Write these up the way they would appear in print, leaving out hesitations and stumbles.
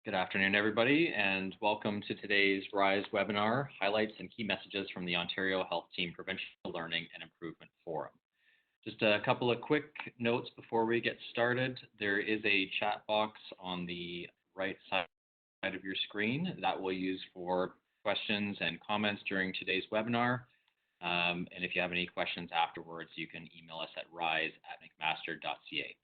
Good afternoon, everybody, and welcome to today's RISE webinar, Highlights and Key Messages from the Ontario Health Team Provincial Learning and Improvement Forum. Just a couple of quick notes before we get started. There is a chat box on the right side of your screen that we'll use for questions and comments during today's webinar. And if you have any questions afterwards, you can email us at rise@mcmaster.ca.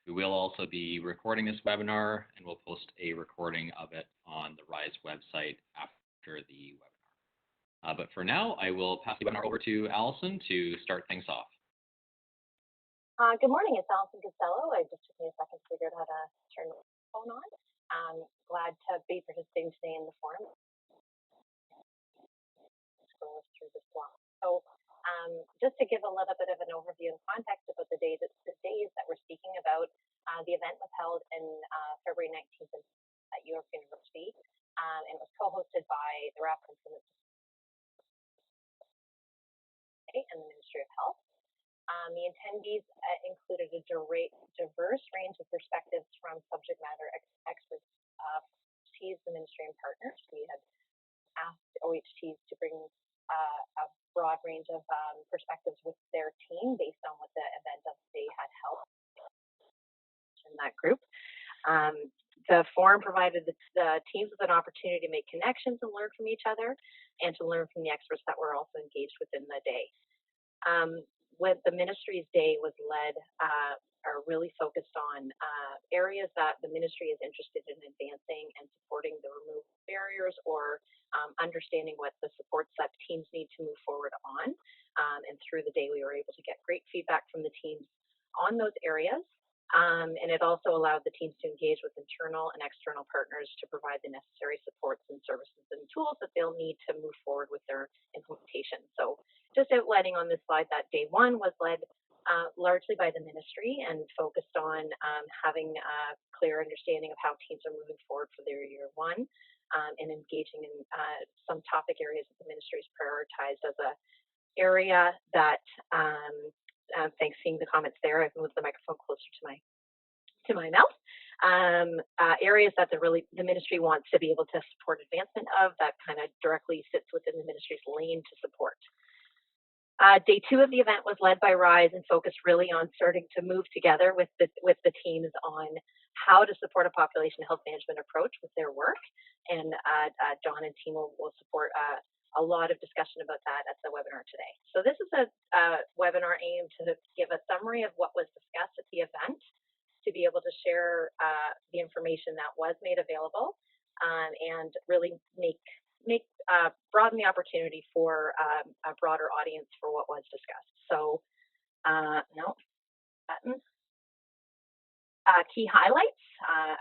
We will also be recording this webinar, and we'll post a recording of it on the RISE website after the webinar. But for now, I will pass the webinar over to Allison to start things off. Good morning, it's Allison Costello. It just took me a second to figure out how to turn the phone on. Glad to be participating today in the forum. Scroll through this block. So just to give a little bit of an overview and context about the days that we're speaking about, the event was held in February 19th at York University, and it was co-hosted by the reference and the Ministry of Health. The attendees included a diverse range of perspectives from subject matter experts, OHTs, the ministry, and partners. We had asked OHTs to bring a broad range of perspectives with their team based on what the event that they had held in that group. The forum provided the teams with an opportunity to make connections and learn from each other, and to learn from the experts that were also engaged within the day. What the ministry's day was led are really focused on areas that the ministry is interested in advancing and supporting the removal of barriers, or understanding what the supports that teams need to move forward on. And through the day, we were able to get great feedback from the teams on those areas. And it also allowed the teams to engage with internal and external partners to provide the necessary supports and services and tools that they'll need to move forward with their implementation. So just outlining on this slide that day one was led largely by the ministry and focused on having a clear understanding of how teams are moving forward for their year one, and engaging in some topic areas that the ministry has prioritized as a area that thanks, seeing the comments there. I've moved the microphone closer to my mouth. Areas that the ministry wants to be able to support advancement of, that kind of directly sits within the ministry's lane to support. Day two of the event was led by RISE and focused really on starting to move together with the teams on how to support a population health management approach with their work. And John and team will support a lot of discussion about that at the webinar today. So this is a webinar aimed to give a summary of what was discussed at the event, to be able to share the information that was made available, and really broaden the opportunity for a broader audience for what was discussed. So, no, button. Key highlights,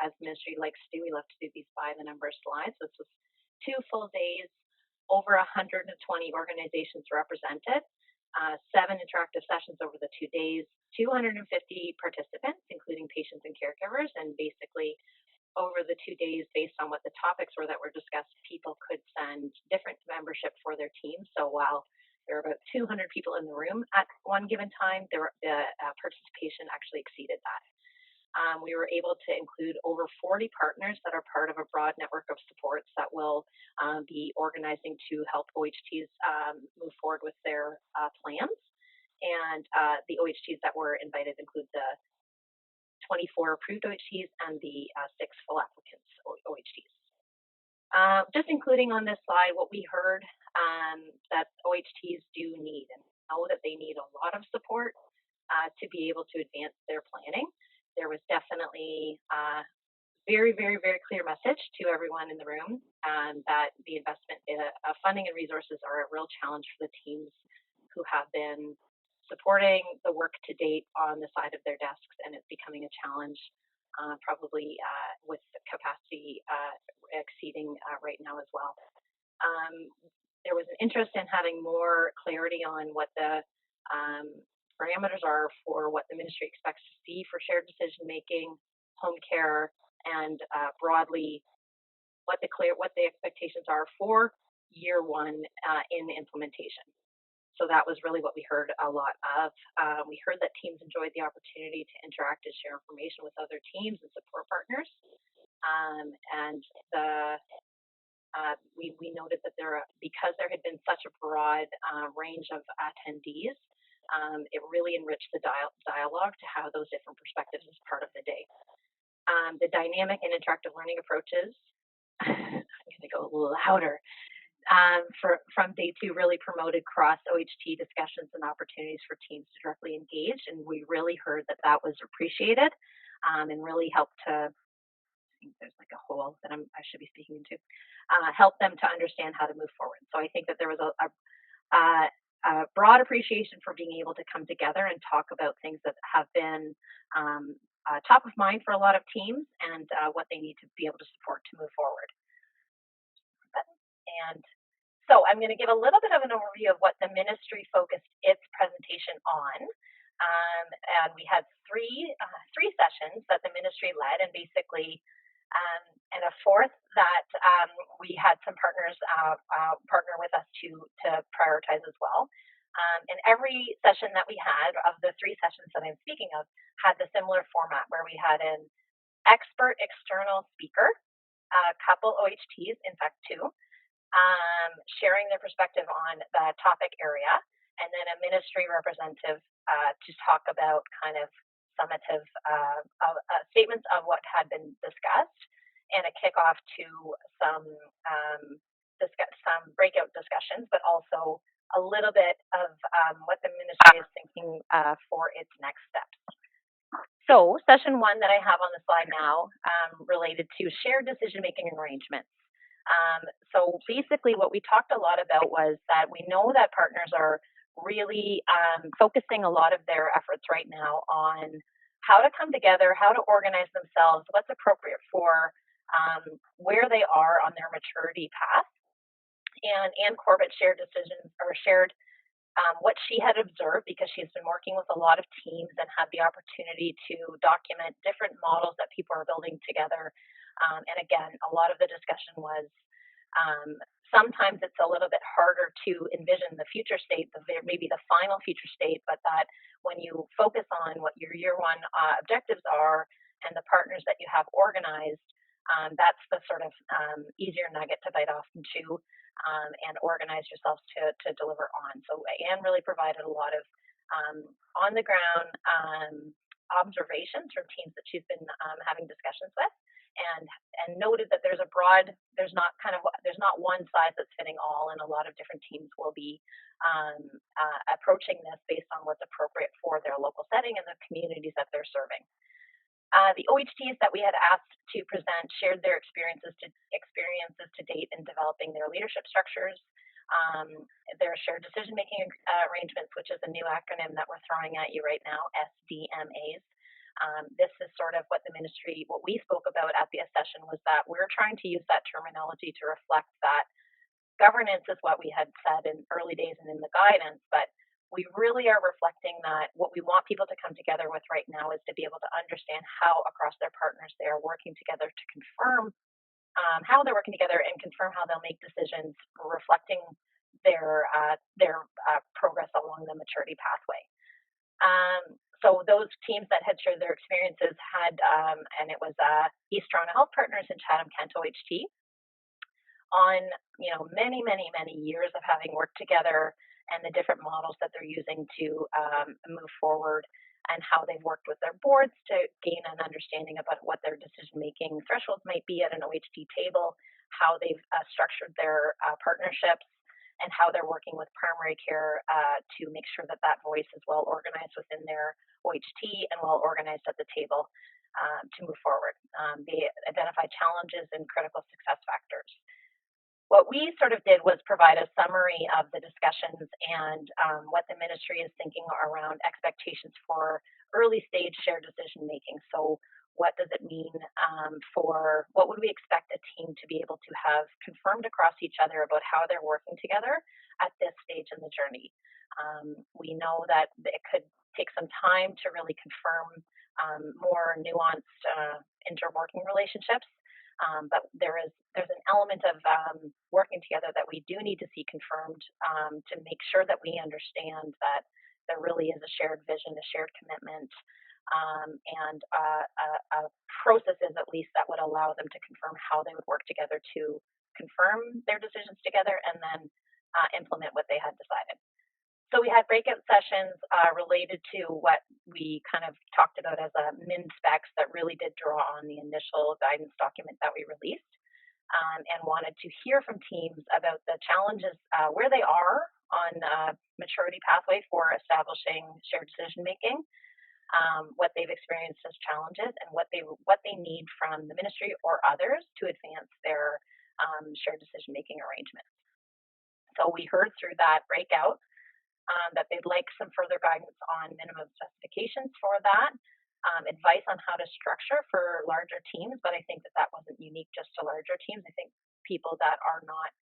as the ministry likes to do, we love to do these by the number of slides. This was 2 full days, over 120 organizations represented, 7 interactive sessions over the 2 days, 250 participants, including patients and caregivers, and basically over the 2 days, based on what the topics were that were discussed, people could send different membership for their team. So while there were about 200 people in the room at one given time, the participation actually exceeded that. We were able to include over 40 partners that are part of a broad network of supports that will be organizing to help OHTs move forward with their plans. And the OHTs that were invited include the 24 approved OHTs and the 6 full applicants OHTs. Just including on this slide what we heard that OHTs do need, and know that they need a lot of support to be able to advance their planning. There was definitely a very, very, very clear message to everyone in the room that the investment of funding and resources are a real challenge for the teams who have been supporting the work to date on the side of their desks, and it's becoming a challenge probably with the capacity exceeding right now as well. There was an interest in having more clarity on what the parameters are for what the ministry expects to see for shared decision making, home care, and broadly what the expectations are for year one in implementation. So that was really what we heard a lot of. We heard that teams enjoyed the opportunity to interact and share information with other teams and support partners. And we noted that because there had been such a broad range of attendees, it really enriched the dialogue to have those different perspectives as part of the day. The dynamic and interactive learning approaches, I'm going to go a little louder, from day 2 really promoted cross OHT discussions and opportunities for teams to directly engage, and we really heard that that was appreciated, and really helped to, I think there's like a hole that I should be speaking into, help them to understand how to move forward. So I think that there was a broad appreciation for being able to come together and talk about things that have been top of mind for a lot of teams, and what they need to be able to support to move forward. And so I'm going to give a little bit of an overview of what the ministry focused its presentation on. And we had three sessions that the ministry led, and basically, and a fourth that we had some partners partner with us to prioritize as well. And every session that we had of the 3 sessions that I'm speaking of had the similar format where we had an expert external speaker, a couple OHTs, in fact 2, sharing their perspective on the topic area, and then a ministry representative to talk about kind of summative statements of what had been discussed, and a kickoff to some breakout discussions, but also a little bit of what the ministry is thinking for its next steps. So session 1 that I have on the slide now related to shared decision-making arrangements. So basically what we talked a lot about was that we know that partners are really focusing a lot of their efforts right now on how to come together, how to organize themselves, what's appropriate for where they are on their maturity path. And Ann Corbett shared what she had observed, because she's been working with a lot of teams and had the opportunity to document different models that people are building together. And again, a lot of the discussion was sometimes it's a little bit harder to envision the future state, maybe the final future state, but that when you focus on what your year 1 objectives are and the partners that you have organized, that's the sort of easier nugget to bite off and chew, and organize yourselves to deliver on. So Anne really provided a lot of on the ground observations from teams that she's been having discussions with, and noted that there's not one size that's fitting all, and a lot of different teams will be approaching this based on what's appropriate for their local setting and the communities that they're serving. The OHTs that we had asked to present shared their experiences to date in developing their leadership structures, their shared decision-making arrangements, which is a new acronym that we're throwing at you right now, SDMAs. This is sort of what we spoke about at the session, was that we're trying to use that terminology to reflect that governance is what we had said in early days and in the guidance, but we really are reflecting that what we want people to come together with right now is to be able to understand how across their partners they are working together to confirm how they're working together and confirm how they'll make decisions reflecting their progress along the maturity pathway. So those teams that had shared their experiences had, and it was East Toronto Health Partners and Chatham-Kent OHT, on many years of having worked together, and the different models that they're using to move forward, and how they've worked with their boards to gain an understanding about what their decision-making thresholds might be at an OHT table, how they've structured their partnerships, and how they're working with primary care to make sure that that voice is well organized within their OHT and well organized at the table to move forward. They identify challenges and critical success factors. What we sort of did was provide a summary of the discussions and what the ministry is thinking around expectations for early stage shared decision making. So what does it mean for what would we expect a team to be able to have confirmed across each other about how they're working together at this stage in the journey? We know that it could take some time to really confirm more nuanced interworking relationships. But there's an element of working together that we do need to see confirmed to make sure that we understand that there really is a shared vision, a shared commitment, and processes at least that would allow them to confirm how they would work together to confirm their decisions together and then implement what they had decided. So we had breakout sessions related to what we kind of talked about as a min specs that really did draw on the initial guidance document that we released, and wanted to hear from teams about the challenges, where they are on maturity pathway for establishing shared decision making, what they've experienced as challenges, and what they need from the ministry or others to advance their shared decision making arrangements. So we heard through that breakout that they'd like some further guidance on minimum specifications for that, advice on how to structure for larger teams, but I think that wasn't unique just to larger teams. I think people that are not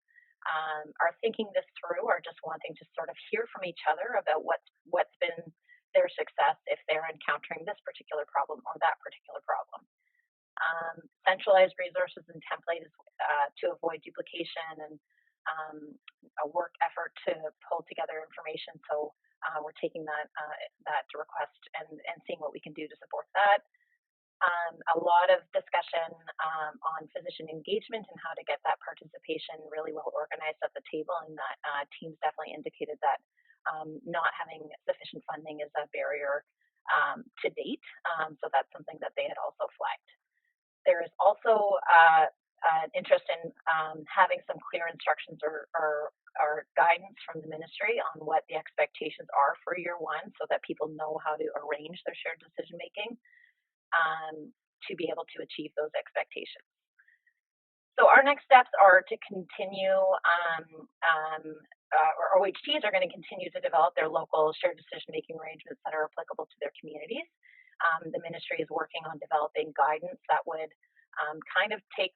are thinking this through are just wanting to sort of hear from each other about what's been their success if they're encountering this particular problem or that particular problem. Centralized resources and templates to avoid duplication and a work effort to pull together information. So we're taking that request and seeing what we can do to support that. A lot of discussion on physician engagement and how to get that participation really well organized at the table, and that teams definitely indicated that not having sufficient funding is a barrier to date. So that's something that they had also flagged. There is also an interest in having some clear instructions or guidance from the ministry on what the expectations are for year one, so that people know how to arrange their shared decision making to be able to achieve those expectations. So our next steps are to continue, or OHTs are going to continue to develop their local shared decision-making arrangements that are applicable to their communities. The ministry is working on developing guidance that would kind of take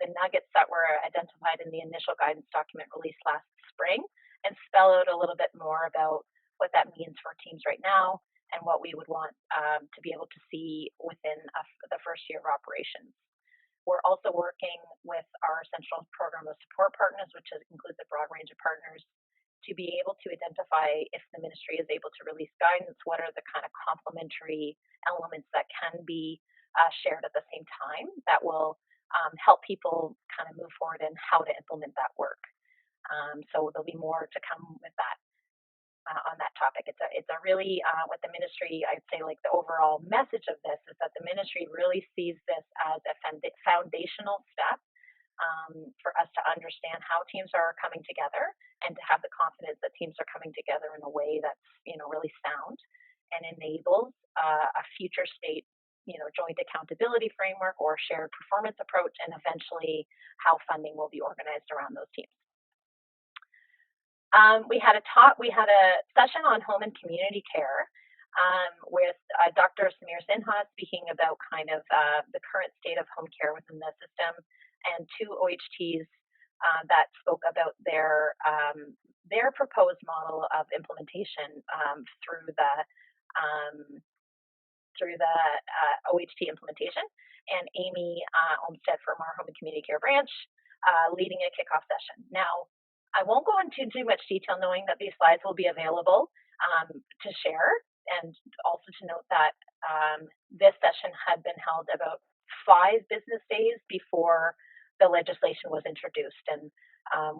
the nuggets that were identified in the initial guidance document released last spring and spell out a little bit more about what that means for teams right now and what we would want to be able to see within the first year of operations. We're also working with our central program of support partners, which includes a broad range of partners, to be able to identify if the ministry is able to release guidance, what are the kind of complementary elements that can be shared at the same time that will help people kind of move forward in how to implement that work. So there'll be more to come with that. On that topic. It's a really, what the ministry, I'd say like the overall message of this is that the ministry really sees this as a foundational step for us to understand how teams are coming together and to have the confidence that teams are coming together in a way that's, really sound and enables a future state, joint accountability framework or shared performance approach, and eventually how funding will be organized around those teams. We had a session on home and community care with Dr. Samir Sinha speaking about kind of the current state of home care within the system, and two OHTs that spoke about their proposed model of implementation through the OHT implementation, and Amy Olmstead from our home and community care branch leading a kickoff session. Now, I won't go into too much detail, knowing that these slides will be available to share, and also to note that this session had been held about 5 business days before the legislation was introduced. And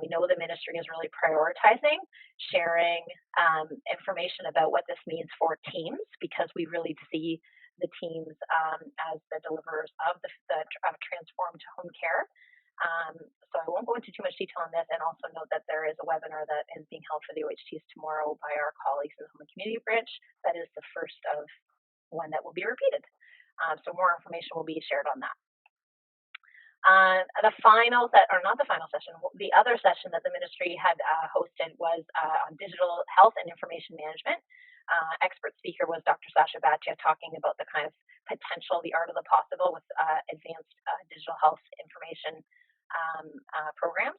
we know the ministry is really prioritizing sharing information about what this means for teams, because we really see the teams as the deliverers of transformed home care. So I won't go into too much detail on this, and also note that there is a webinar that is being held for the OHTs tomorrow by our colleagues in the Home and Community Branch. That is the first of one that will be repeated. So more information will be shared on that. The other session that the ministry had hosted was on digital health and information management. Expert speaker was Dr. Sasha Bhatia, talking about the kind of potential, the art of the possible with advanced digital health information programs,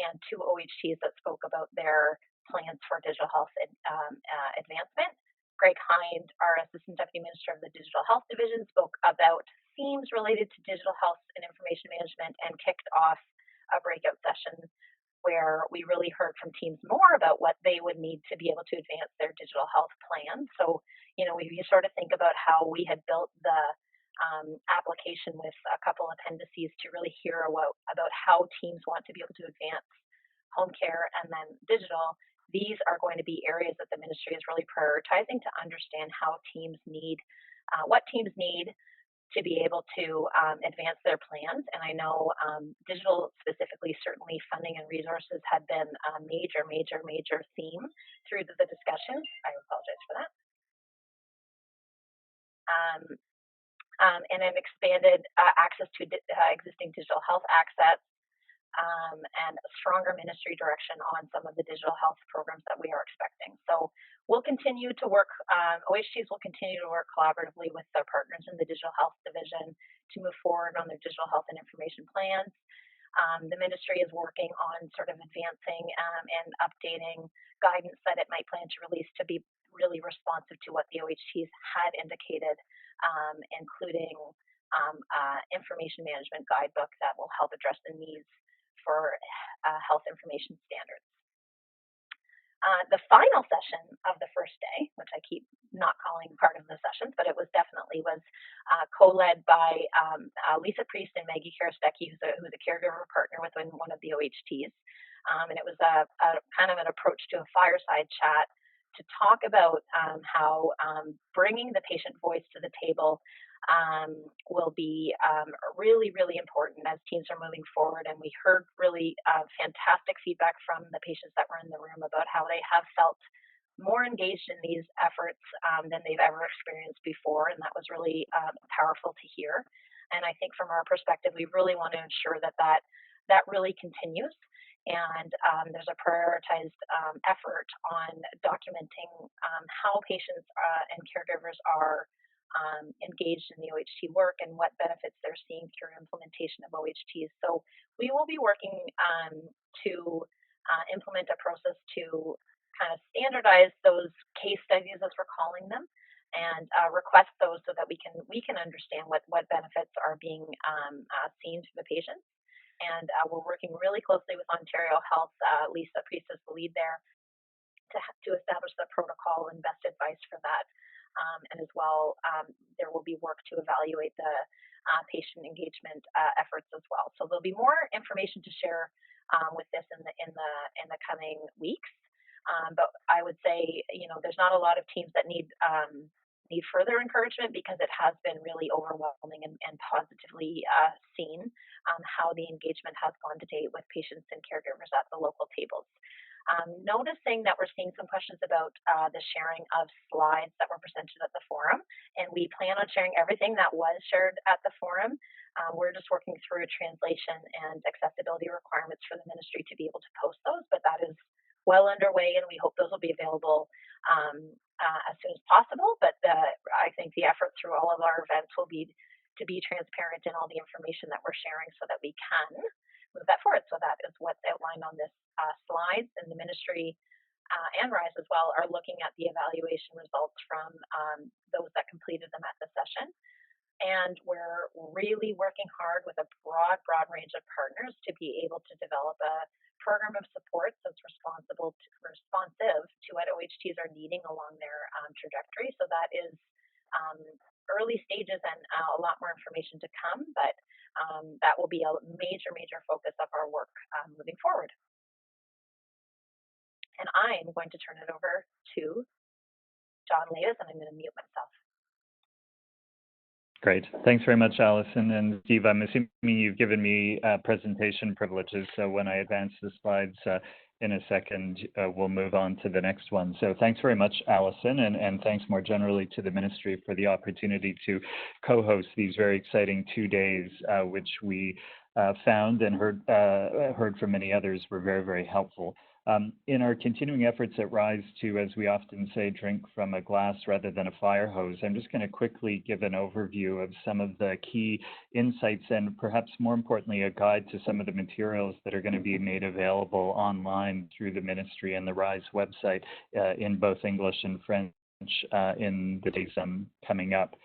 and 2 OHTs that spoke about their plans for digital health advancement. Greg Hind, our Assistant Deputy Minister of the Digital Health Division, spoke about themes related to digital health and information management, and kicked off a breakout session where we really heard from teams more about what they would need to be able to advance their digital health plan. So you sort of think about how we had built the application with a couple appendices to really hear about how teams want to be able to advance home care and then digital. These are going to be areas that the ministry is really prioritizing to understand how teams need, what teams need to be able to advance their plans. And I know digital specifically, certainly funding and resources have been a major, major, major theme through the discussions. I apologize for that. And an expanded access to existing digital health access, and a stronger ministry direction on some of the digital health programs that we are expecting. So we'll continue to work, OHTs will continue to work collaboratively with their partners in the digital health division to move forward on their digital health and information plans. The ministry is working on sort of advancing and updating guidance that it might plan to release to be really responsive to what the OHTs had indicated, including information management guidebook that will help address the needs for health information standards. The final session of the first day, which I keep not calling part of the sessions, but it was co-led by Lisa Priest and Maggie Karastecki, who's a caregiver partner within one of the OHTs. And it was a kind of an approach to a fireside chat to talk about how bringing the patient voice to the table will be really, really important as teams are moving forward. And we heard really fantastic feedback from the patients that were in the room about how they have felt more engaged in these efforts than they've ever experienced before. And that was really powerful to hear. And I think from our perspective, we really want to ensure that really continues. And there's a prioritized effort on documenting how patients and caregivers are engaged in the OHT work and what benefits they're seeing through implementation of OHTs. So we will be working to implement a process to kind of standardize those case studies, as we're calling them, and request those so that we can understand what benefits are being seen to the patients. And we're working really closely with Ontario Health. Lisa Priest is the lead there to establish the protocol and best advice for that. And as well, there will be work to evaluate the patient engagement efforts as well. So there'll be more information to share with this in the coming weeks. But I would say, there's not a lot of teams that need further encouragement, because it has been really overwhelming and positively seen how the engagement has gone to date with patients and caregivers at the local tables. Noticing that we're seeing some questions about the sharing of slides that were presented at the forum, and we plan on sharing everything that was shared at the forum. We're just working through translation and accessibility requirements for the ministry to be able to post those, but that is well underway, and we hope those will be available as soon as possible. But I think the effort through all of our events will be to be transparent in all the information that we're sharing so that we can move that forward. So that is what's outlined on this slides, and the ministry and RISE as well are looking at the evaluation results from those that completed them at the session. And we're really working hard with a broad range of partners to be able to develop a program of support that's responsive to what OHTs are needing along their trajectory. So that is early stages and a lot more information to come, but that will be a major focus of our work moving forward. And I'm going to turn it over to John Lavis, and I'm going to mute myself. Great. Thanks very much, Allison. And Steve, I'm assuming you've given me presentation privileges, so when I advance the slides in a second, we'll move on to the next one. So thanks very much, Allison, and thanks more generally to the Ministry for the opportunity to co-host these very exciting 2 days, which we found and heard from many others were very helpful. In our continuing efforts at RISE to, as we often say, drink from a glass rather than a fire hose, I'm just going to quickly give an overview of some of the key insights and perhaps more importantly, a guide to some of the materials that are going to be made available online through the Ministry and the RISE website in both English and French in the days coming up.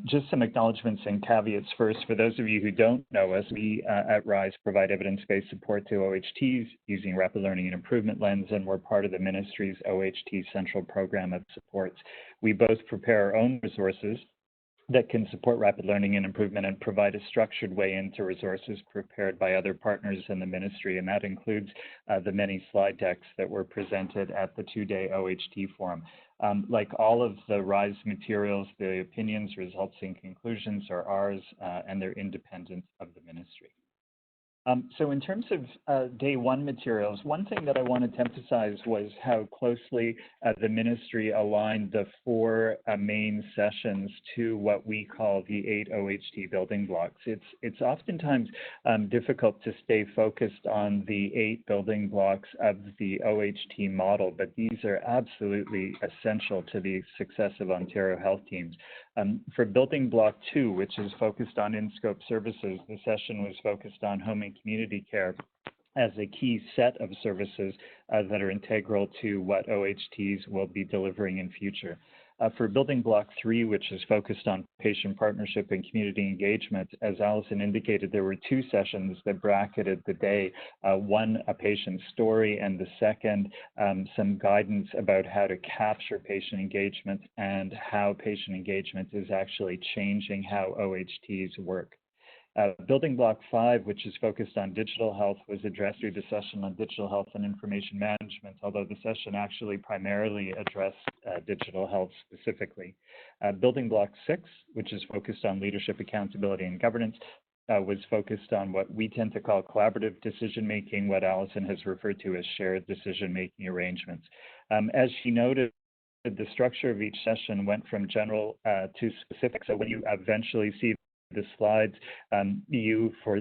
Just some acknowledgements and caveats first. For those of you who don't know us, we at RISE provide evidence-based support to OHTs using Rapid Learning and Improvement Lens, and we're part of the ministry's OHT Central Program of Supports. We both prepare our own resources that can support rapid learning and improvement and provide a structured way into resources prepared by other partners in the ministry, and that includes the many slide decks that were presented at the two-day OHT forum. Like all of the RISE materials, the opinions, results, and conclusions are ours, and they're independent of the ministry. So in terms of day one materials, one thing that I wanted to emphasize was how closely the ministry aligned the four main sessions to what we call the 8 OHT building blocks. It's oftentimes difficult to stay focused on the 8 building blocks of the OHT model, but these are absolutely essential to the success of Ontario health teams. For building block 2, which is focused on in-scope services, the session was focused on home and community care as a key set of services that are integral to what OHTs will be delivering in future. For building block 3, which is focused on patient partnership and community engagement, as Allison indicated, there were 2 sessions that bracketed the day. One, a patient story, and the second, some guidance about how to capture patient engagement and how patient engagement is actually changing how OHTs work. Building block 5, which is focused on digital health, was addressed through the session on digital health and information management, although the session actually primarily addressed digital health specifically. Building block 6, which is focused on leadership, accountability, and governance, was focused on what we tend to call collaborative decision-making, what Allison has referred to as shared decision-making arrangements. As she noted, the structure of each session went from general to specific, so when you eventually see the slides, for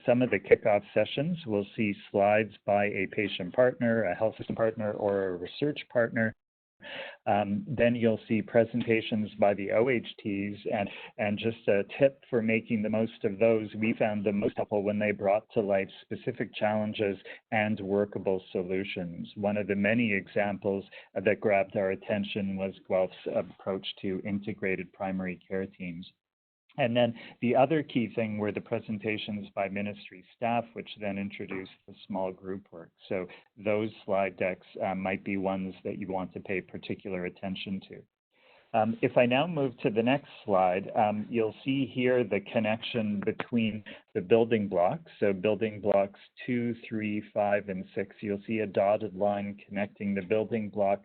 some of the kickoff sessions will see slides by a patient partner, a health system partner, or a research partner. Then you'll see presentations by the OHTs, and just a tip for making the most of those, we found them most helpful when they brought to life specific challenges and workable solutions. One of the many examples that grabbed our attention was Guelph's approach to integrated primary care teams. And then the other key thing were the presentations by ministry staff, which then introduced the small group work. So those slide decks might be ones that you want to pay particular attention to. If I now move to the next slide, you'll see here the connection between the building blocks. So building blocks 2, 3, 5, and 6, you'll see a dotted line connecting the building block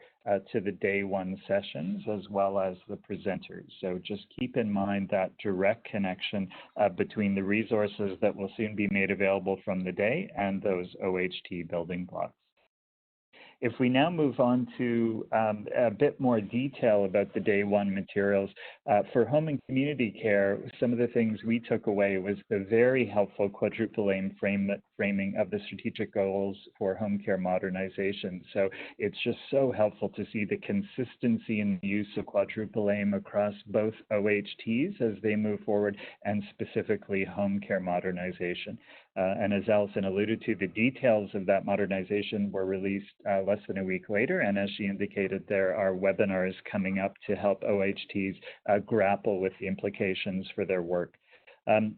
to the day one sessions as well as the presenters. So just keep in mind that direct connection between the resources that will soon be made available from the day and those OHT building blocks. If we now move on to a bit more detail about the day one materials, for home and community care, some of the things we took away was the very helpful quadruple aim framing of the strategic goals for home care modernization. So it's just so helpful to see the consistency in the use of quadruple aim across both OHTs as they move forward, and specifically home care modernization. And as Allison alluded to, the details of that modernization were released less than a week later. And as she indicated, there are webinars coming up to help OHTs grapple with the implications for their work.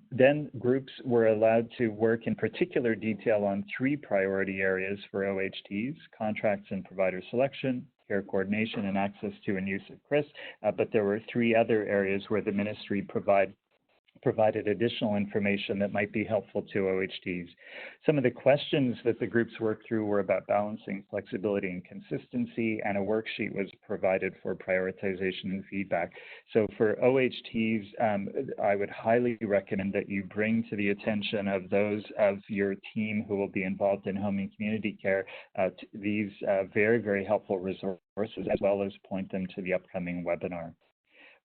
Then groups were allowed to work in particular detail on 3 priority areas for OHTs: contracts and provider selection, care coordination, and access to and use of CRIS. But there were 3 other areas where the ministry provided additional information that might be helpful to OHTs. Some of the questions that the groups worked through were about balancing flexibility and consistency, and a worksheet was provided for prioritization and feedback. So for OHTs, I would highly recommend that you bring to the attention of those of your team who will be involved in home and community care these very, very helpful resources, as well as point them to the upcoming webinar.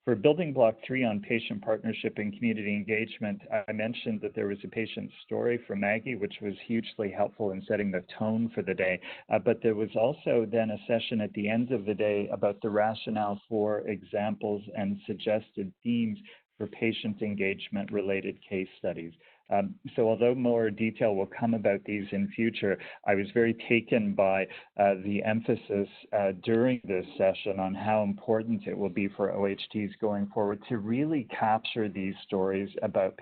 For building block 3 on patient partnership and community engagement, I mentioned that there was a patient story from Maggie, which was hugely helpful in setting the tone for the day. But there was also then a session at the end of the day about the rationale for examples and suggested themes for patient engagement related case studies. So although more detail will come about these in future, I was very taken by the emphasis during this session on how important it will be for OHTs going forward to really capture these stories about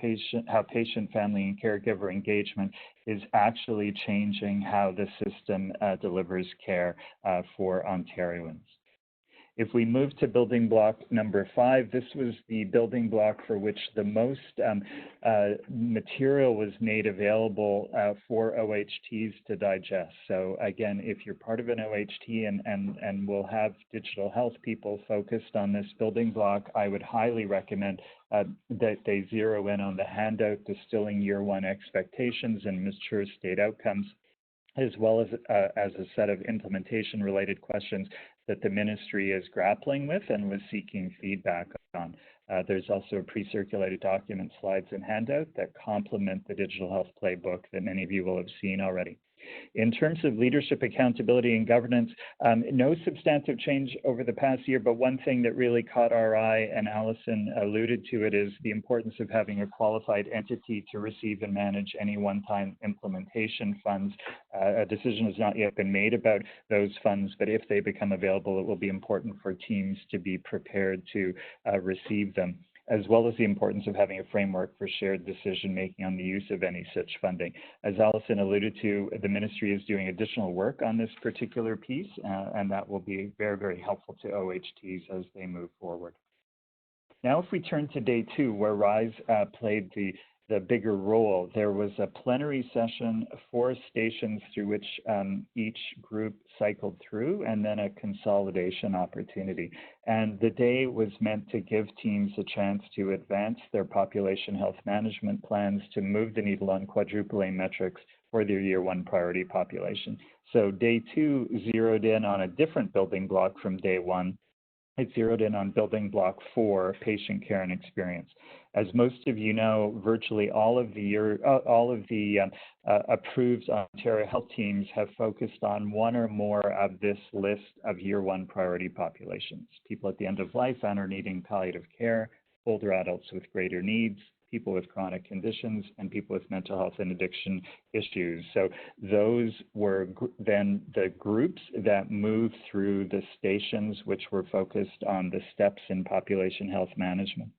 how patient, family, and caregiver engagement is actually changing how the system delivers care for Ontarians. If we move to building block number 5, this was the building block for which the most material was made available for OHTs to digest. So again, if you're part of an OHT and will have digital health people focused on this building block, I would highly recommend that they zero in on the handout Distilling Year 1 Expectations and Mature State Outcomes, as well as a set of implementation-related questions that the ministry is grappling with and was seeking feedback on. There's also a pre-circulated document, slides, and handout that complement the digital health playbook that many of you will have seen already. In terms of leadership, accountability, and governance, no substantive change over the past year, but one thing that really caught our eye, and Allison alluded to it, is the importance of having a qualified entity to receive and manage any one-time implementation funds. A decision has not yet been made about those funds, but if they become available, it will be important for teams to be prepared to receive them, as well as the importance of having a framework for shared decision-making on the use of any such funding. As Allison alluded to, the ministry is doing additional work on this particular piece, and that will be very, very helpful to OHTs as they move forward. Now, if we turn to day 2, where RISE played the bigger role, there was a plenary session, 4 stations through which each group cycled through, and then a consolidation opportunity. And the day was meant to give teams a chance to advance their population health management plans to move the needle on quadruple aim metrics for their year 1 priority population. So day 2 zeroed in on a different building block from day 1. It zeroed in on building block 4, patient care and experience. As most of you know, virtually all of the approved Ontario health teams have focused on one or more of this list of year 1 priority populations: people at the end of life and are needing palliative care, older adults with greater needs, people with chronic conditions, and people with mental health and addiction issues. So those were then the groups that moved through the stations which were focused on the steps in population health management.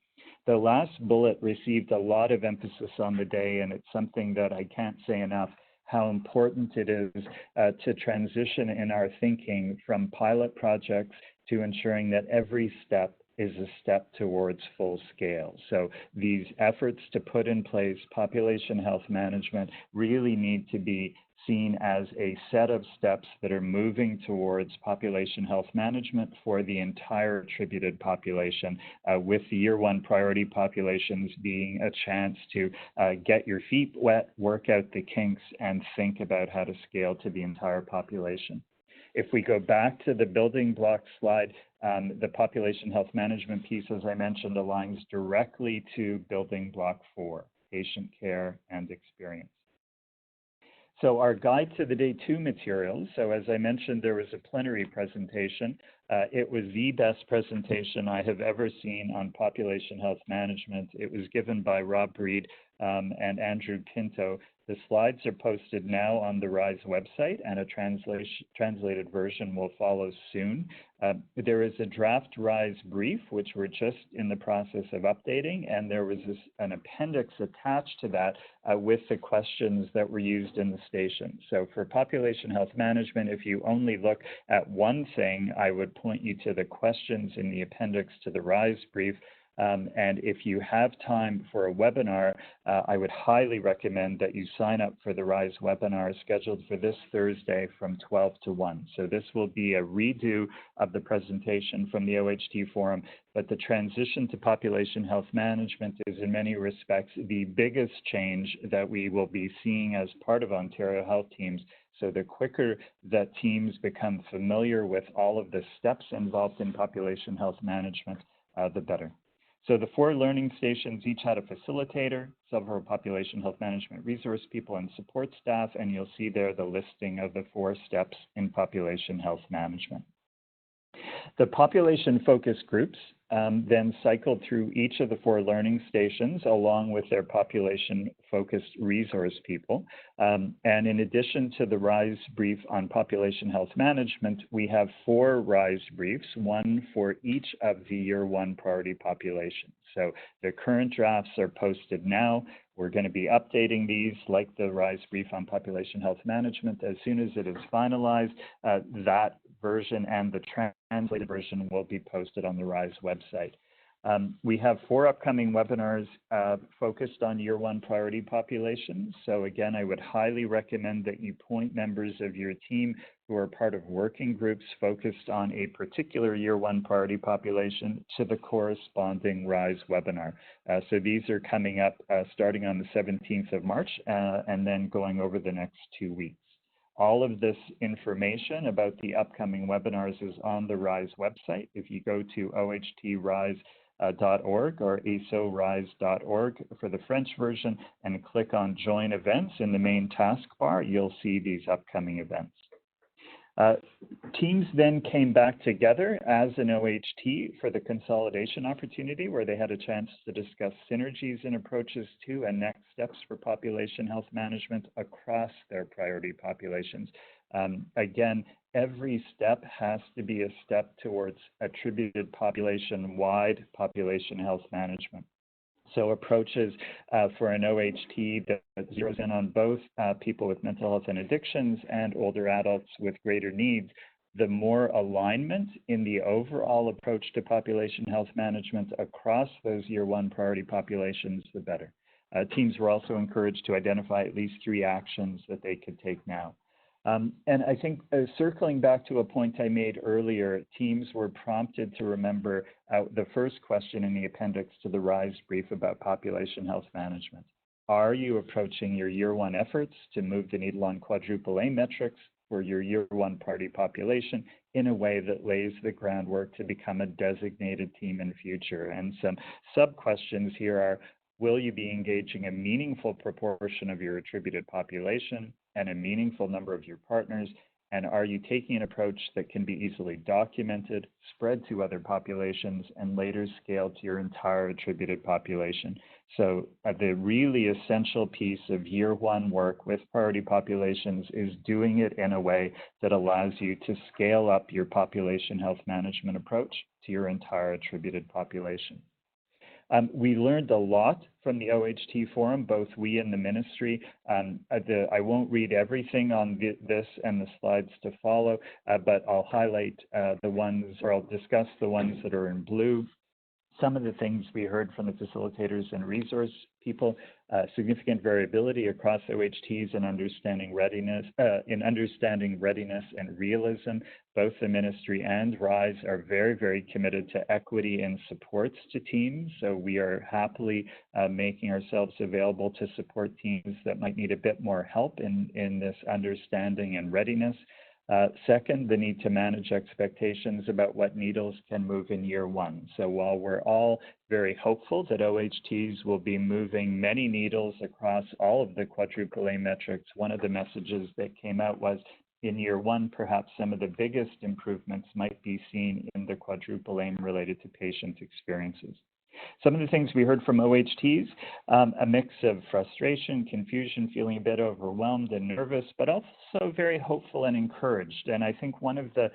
The last bullet received a lot of emphasis on the day, and it's something that I can't say enough how important it is to transition in our thinking from pilot projects to ensuring that every step is a step towards full scale. So these efforts to put in place population health management really need to be seen as a set of steps that are moving towards population health management for the entire attributed population, with the year 1 priority populations being a chance to get your feet wet, work out the kinks, and think about how to scale to the entire population. If we go back to the building block slide, the population health management piece, as I mentioned, aligns directly to building block 4, patient care and experience. So our guide to the day 2 materials. So as I mentioned, there was a plenary presentation. It was the best presentation I have ever seen on population health management. It was given by Rob Breed and Andrew Pinto. The slides are posted now on the RISE website, and a translated version will follow soon. There is a draft RISE brief, which we're just in the process of updating, and there was an appendix attached to that with the questions that were used in the station. So for population health management, if you only look at one thing, I would point you to the questions in the appendix to the RISE brief. And if you have time for a webinar, I would highly recommend that you sign up for the RISE webinar scheduled for this Thursday from 12 to 1. So this will be a redo of the presentation from the OHT forum, but the transition to population health management is in many respects the biggest change that we will be seeing as part of Ontario health teams. So the quicker that teams become familiar with all of the steps involved in population health management, the better. So the 4 learning stations each had a facilitator, several population health management resource people, and support staff, and you'll see there the listing of the 4 steps in population health management. The population focus groups then cycled through each of the 4 learning stations along with their population focused resource people. And in addition to the RISE brief on population health management, we have 4 RISE briefs, one for each of the year 1 priority populations. So the current drafts are posted now. We're going to be updating these like the RISE brief on population health management. As soon as it is finalized, that version and the translated version will be posted on the RISE website. We have 4 upcoming webinars focused on year 1 priority populations. So again, I would highly recommend that you point members of your team who are part of working groups focused on a particular year 1 priority population to the corresponding RISE webinar. So these are coming up starting on the 17th of March and then going over the next 2 weeks. All of this information about the upcoming webinars is on the RISE website. If you go to OHTRISE.org or asorise.org for the French version and click on Join Events in the main taskbar, you'll see these upcoming events. Teams then came back together as an OHT for the consolidation opportunity, where they had a chance to discuss synergies and approaches to and next steps for population health management across their priority populations. Again, every step has to be a step towards attributed population-wide population health management. So approaches for an OHT that zeroes in on both people with mental health and addictions and older adults with greater needs, the more alignment in the overall approach to population health management across those year 1 priority populations, the better. Teams were also encouraged to identify at least 3 actions that they could take now. And I think circling back to a point I made earlier, teams were prompted to remember the first question in the appendix to the RISE brief about population health management. Are you approaching your year 1 efforts to move the needle on quadruple A metrics for your year 1 priority population in a way that lays the groundwork to become a designated team in future? And some sub-questions here are, will you be engaging a meaningful proportion of your attributed population and a meaningful number of your partners? And are you taking an approach that can be easily documented, spread to other populations, and later scaled to your entire attributed population? So the really essential piece of year 1 work with priority populations is doing it in a way that allows you to scale up your population health management approach to your entire attributed population. We learned a lot from the OHT forum, both we and the ministry. I won't read everything on this and the slides to follow, but I'll highlight the ones, or I'll discuss the ones that are in blue. Some of the things we heard from the facilitators and resource people, significant variability across OHTs in understanding readiness and realism. Both the ministry and RISE are very, very committed to equity and supports to teams. So we are happily making ourselves available to support teams that might need a bit more help in this understanding and readiness. Second, the need to manage expectations about what needles can move in year 1. So while we're all very hopeful that OHTs will be moving many needles across all of the quadruple A metrics, one of the messages that came out was in year 1, perhaps some of the biggest improvements might be seen in the quadruple aim related to patient experiences. Some of the things we heard from OHTs, a mix of frustration, confusion, feeling a bit overwhelmed and nervous, but also very hopeful and encouraged. And I think one of the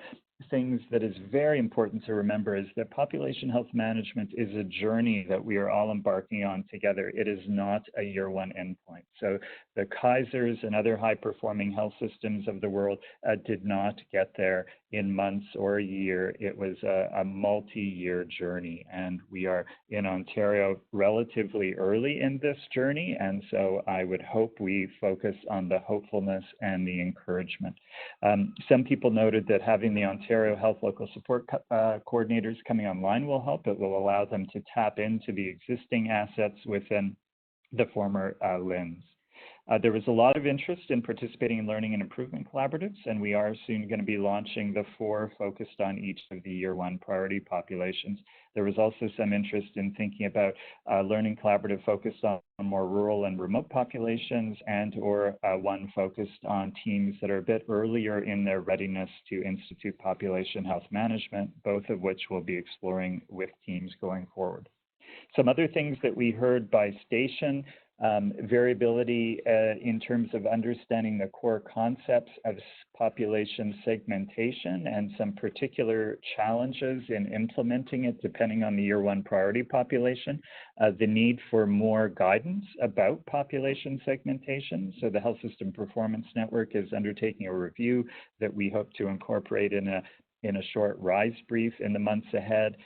things that is very important to remember is that population health management is a journey that we are all embarking on together. It is not a year 1 endpoint. So the Kaisers and other high-performing health systems of the world did not get there in months or a year. It was a multi-year journey, and we are in Ontario relatively early in this journey, and so I would hope we focus on the hopefulness and the encouragement. Some people noted that having the Ontario Health Local Support Coordinators coming online will help. It will allow them to tap into the existing assets within the former LINs. There was a lot of interest in participating in learning and improvement collaboratives, and we are soon going to be launching the 4 focused on each of the year 1 priority populations. There was also some interest in thinking about learning collaborative focused on more rural and remote populations, and or one focused on teams that are a bit earlier in their readiness to institute population health management, both of which we'll be exploring with teams going forward. Some other things that we heard by station, variability in terms of understanding the core concepts of population segmentation and some particular challenges in implementing it depending on the year 1 priority population, the need for more guidance about population segmentation. So the Health System Performance Network is undertaking a review that we hope to incorporate in a short RISE brief in the months ahead.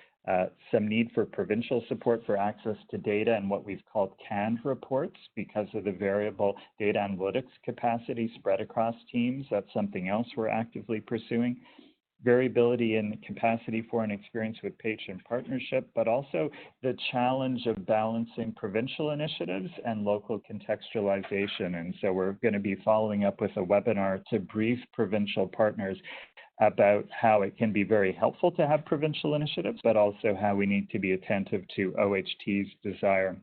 Some need for provincial support for access to data and what we've called canned reports because of the variable data analytics capacity spread across teams. That's something else we're actively pursuing. Variability in capacity for and experience with patient partnership, but also the challenge of balancing provincial initiatives and local contextualization. And so we're going to be following up with a webinar to brief provincial partners about how it can be very helpful to have provincial initiatives, but also how we need to be attentive to OHT's desire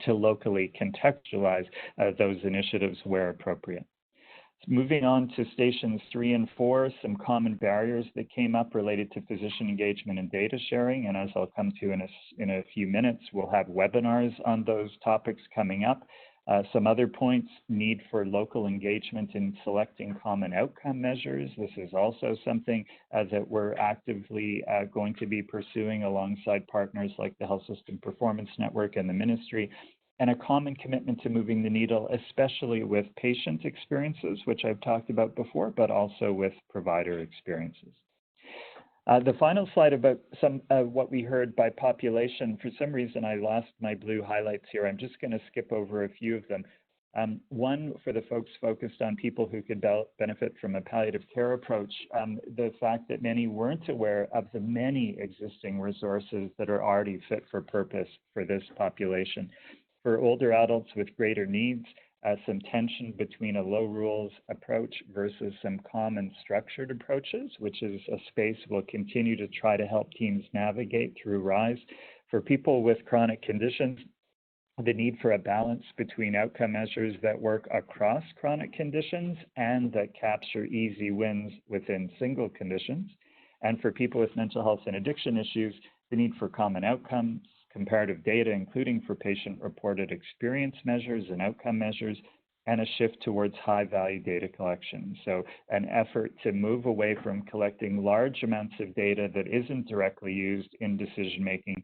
to locally contextualize those initiatives where appropriate. Moving on to stations 3 and 4, some common barriers that came up related to physician engagement and data sharing. And as I'll come to in a few minutes, we'll have webinars on those topics coming up. Some other points: need for local engagement in selecting common outcome measures. This is also something that we're actively going to be pursuing alongside partners like the Health System Performance Network and the Ministry, and a common commitment to moving the needle, especially with patient experiences, which I've talked about before, but also with provider experiences. The final slide about some what we heard by population. For some reason, I lost my blue highlights here. I'm just going to skip over a few of them. One, for the folks focused on people who could benefit from a palliative care approach, the fact that many weren't aware of the many existing resources that are already fit for purpose for this population. For older adults with greater needs, some tension between a low rules approach versus some common structured approaches, which is a space we'll continue to try to help teams navigate through RISE. For people with chronic conditions, the need for a balance between outcome measures that work across chronic conditions and that capture easy wins within single conditions. And for people with mental health and addiction issues, the need for common outcomes, comparative data, including for patient-reported experience measures and outcome measures, and a shift towards high-value data collection. So an effort to move away from collecting large amounts of data that isn't directly used in decision-making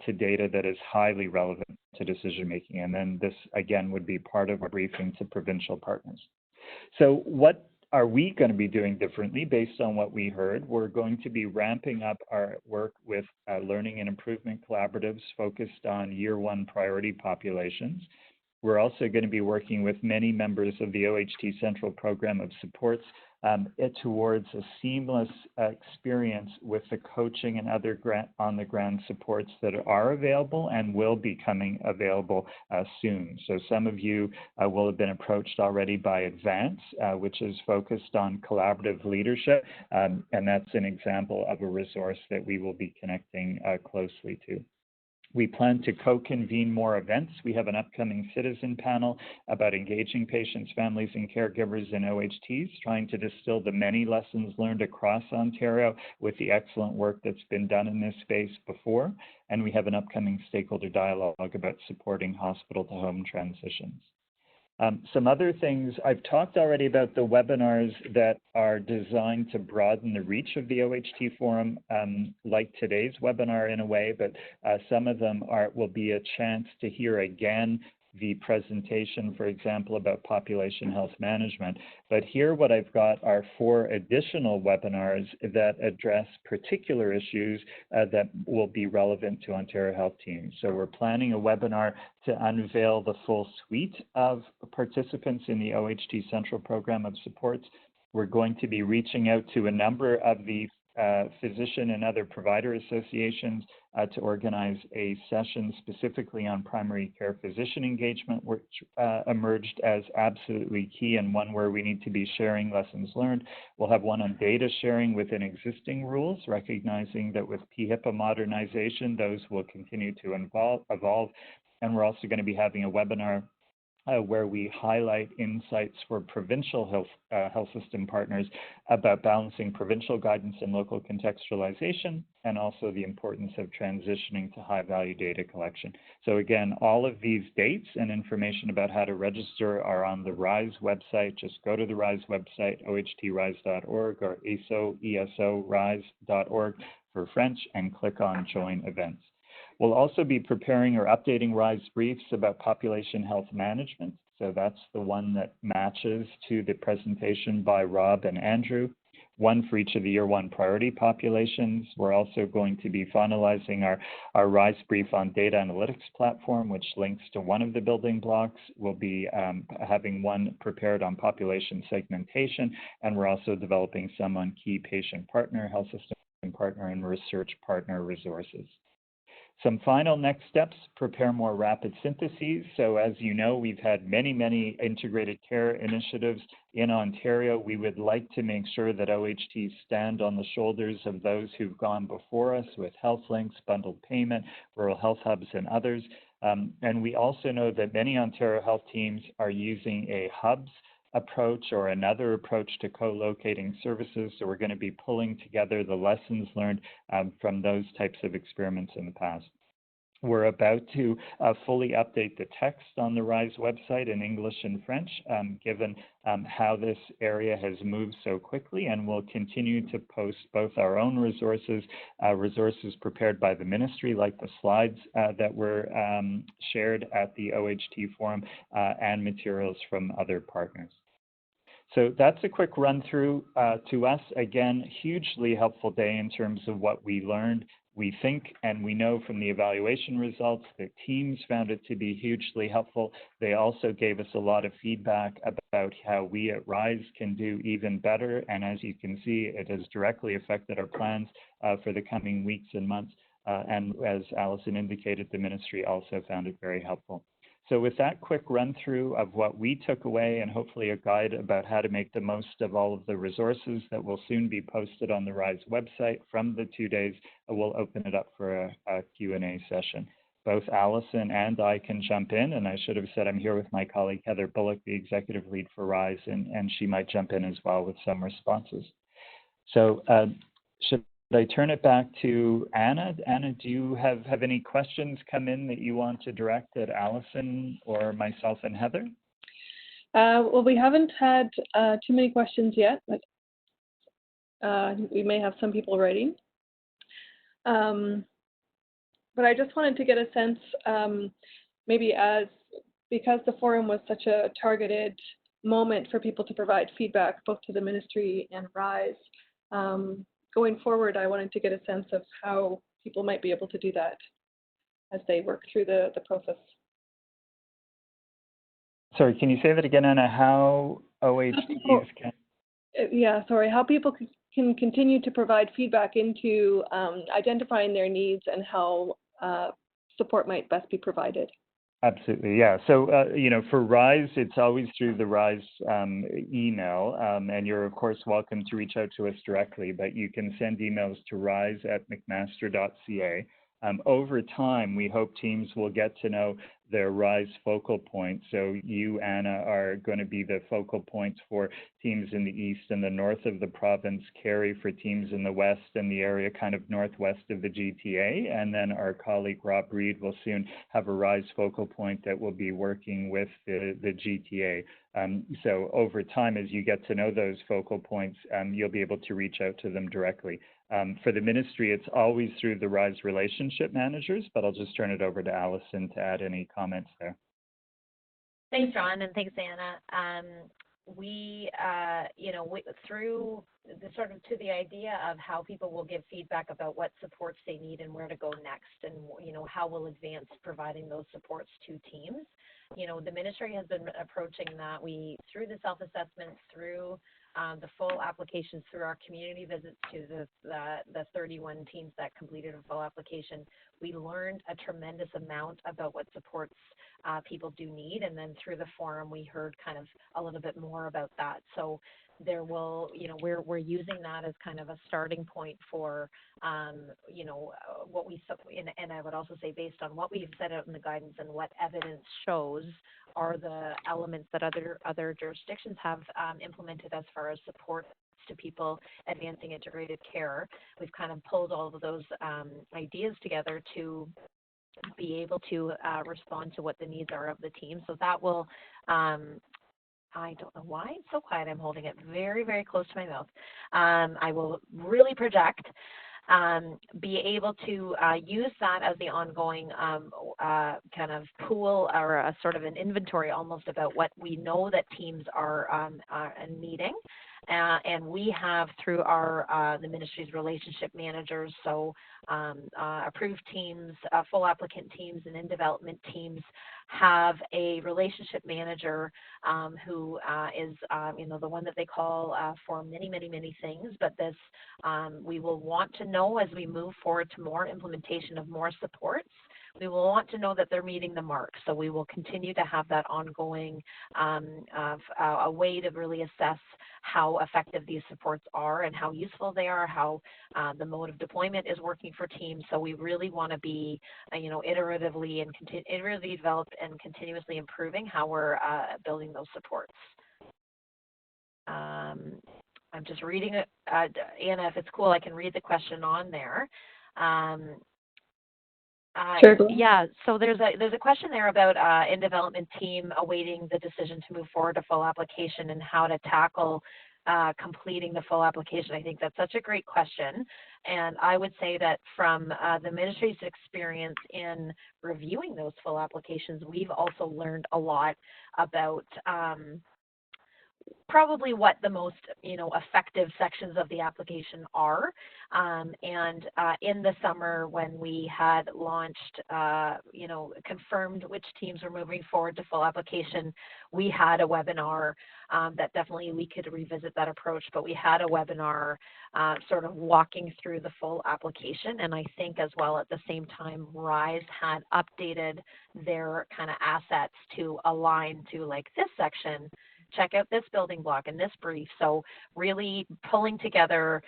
to data that is highly relevant to decision-making. And then this, again, would be part of our briefing to provincial partners. So what are we going to be doing differently based on what we heard? We're going to be ramping up our work with learning and improvement collaboratives focused on year 1 priority populations. We're also going to be working with many members of the OHT Central Program of Supports towards a seamless experience with the coaching and other on-the-ground supports that are available and will be coming available soon. So some of you will have been approached already by Advance, which is focused on collaborative leadership, and that's an example of a resource that we will be connecting closely to. We plan to co-convene more events. We have an upcoming citizen panel about engaging patients, families, and caregivers in OHTs, trying to distill the many lessons learned across Ontario with the excellent work that's been done in this space before. And we have an upcoming stakeholder dialogue about supporting hospital-to-home transitions. Some other things, I've talked already about the webinars that are designed to broaden the reach of the OHT forum, like today's webinar in a way, but some of them will be a chance to hear again the presentation, for example, about population health management. But here what I've got are 4 additional webinars that address particular issues that will be relevant to Ontario Health teams. So we're planning a webinar to unveil the full suite of participants in the OHT Central Program of Supports. We're going to be reaching out to a number of the physician and other provider associations to organize a session specifically on primary care physician engagement, which emerged as absolutely key and one where we need to be sharing lessons learned. We'll have one on data sharing within existing rules, recognizing that with PHIPAA modernization, those will continue to evolve. And we're also going to be having a webinar where we highlight insights for provincial health system partners about balancing provincial guidance and local contextualization, and also the importance of transitioning to high-value data collection. So again, all of these dates and information about how to register are on the RISE website. Just go to the RISE website, ohtrise.org or esorise.org for French, and click on Join Events. We'll also be preparing or updating RISE briefs about population health management. So that's the one that matches to the presentation by Rob and Andrew, one for each of the Year 1 priority populations. We're also going to be finalizing our RISE brief on data analytics platform, which links to one of the building blocks. We'll be having one prepared on population segmentation, and we're also developing some on key patient partner, health system partner, and research partner resources. Some final next steps: prepare more rapid syntheses. So as you know, we've had many integrated care initiatives in Ontario. We would like to make sure that OHTs stand on the shoulders of those who've gone before us with health links, bundled payment, rural health hubs, and others. And we also know that many Ontario health teams are using a hubs approach or another approach to co-locating services. So we're going to be pulling together the lessons learned from those types of experiments in the past. We're about to fully update the text on the RISE website in English and French, given how this area has moved so quickly, and we'll continue to post both our own resources, resources prepared by the ministry, like the slides that were shared at the OHT forum, and materials from other partners. So that's a quick run through to us. Again, hugely helpful day in terms of what we learned. We think and we know from the evaluation results that teams found it to be hugely helpful. They also gave us a lot of feedback about how we at RISE can do even better. And as you can see, it has directly affected our plans for the coming weeks and months. And as Allison indicated, the ministry also found it very helpful. So with that quick run through of what we took away, and hopefully a guide about how to make the most of all of the resources that will soon be posted on the RISE website from the 2 days, we'll open it up for a Q&A session. Both Allison and I can jump in, and I should have said I'm here with my colleague Heather Bullock, the executive lead for RISE, and she might jump in as well with some responses. So should I turn it back to Anna? Anna, do you have any questions come in that you want to direct at Allison or myself and Heather? Well, we haven't had too many questions yet, but we may have some people writing. But I just wanted to get a sense, maybe because the forum was such a targeted moment for people to provide feedback, both to the ministry and RISE, going forward, I wanted to get a sense of how people might be able to do that as they work through the process. Sorry, can you say that again, Anna? How OHTs can? Yeah, sorry. How people can continue to provide feedback into identifying their needs and how support might best be provided. Absolutely, yeah. So, you know, for RISE, it's always through the RISE email, and you're, of course, welcome to reach out to us directly, but you can send emails to rise@mcmaster.ca. Over time, we hope teams will get to know their RISE focal points. So you, Anna, are going to be the focal points for teams in the east and the north of the province, Carrie for teams in the west and the area kind of northwest of the GTA. And then our colleague Rob Reed will soon have a RISE focal point that will be working with the GTA. So over time, as you get to know those focal points, you'll be able to reach out to them directly. For the ministry, it's always through the RISE relationship managers, but I'll just turn it over to Allison to add any comments there. Thanks, Ron, and thanks, Anna. Through the sort of to the idea of how people will give feedback about what supports they need and where to go next, and how we'll advance providing those supports to teams. The ministry has been approaching that through the self-assessments, through the full applications through our community visits to the 31 teams that completed a full application. We learned a tremendous amount about what supports people do need, and then through the forum we heard kind of a little bit more about that. So there will, we're using that as kind of a starting point for, what we, and I would also say based on what we've set out in the guidance and what evidence shows are the elements that other jurisdictions have implemented as far as support to people advancing integrated care. We've kind of pulled all of those ideas together to be able to respond to what the needs are of the team. So that will, I don't know why it's so quiet. I'm holding it very, very close to my mouth. I will really project, be able to use that as the ongoing kind of pool or a sort of an inventory almost about what we know that teams are needing. And we have through our the ministry's relationship managers, so approved teams, full applicant teams, and in development teams have a relationship manager who is the one that they call for many, many, many things. But this we will want to know as we move forward to more implementation of more supports. We will want to know that they're meeting the mark. So we will continue to have that ongoing a way to really assess how effective these supports are and how useful they are, how the mode of deployment is working for teams. So we really want to be, iteratively and iteratively developed and continuously improving how we're building those supports. I'm just reading it. Anna, if it's cool, I can read the question on there. Sure. Yeah, so there's a question there about in development team awaiting the decision to move forward to full application and how to tackle completing the full application. I think that's such a great question. And I would say that from the ministry's experience in reviewing those full applications, we've also learned a lot about probably what the most effective sections of the application are. And in the summer when we had launched, confirmed which teams were moving forward to full application, we had a webinar that definitely we could revisit that approach, but we had a webinar sort of walking through the full application. And I think as well at the same time, RISE had updated their kind of assets to align to like this section, check out this building block and this brief. So really pulling together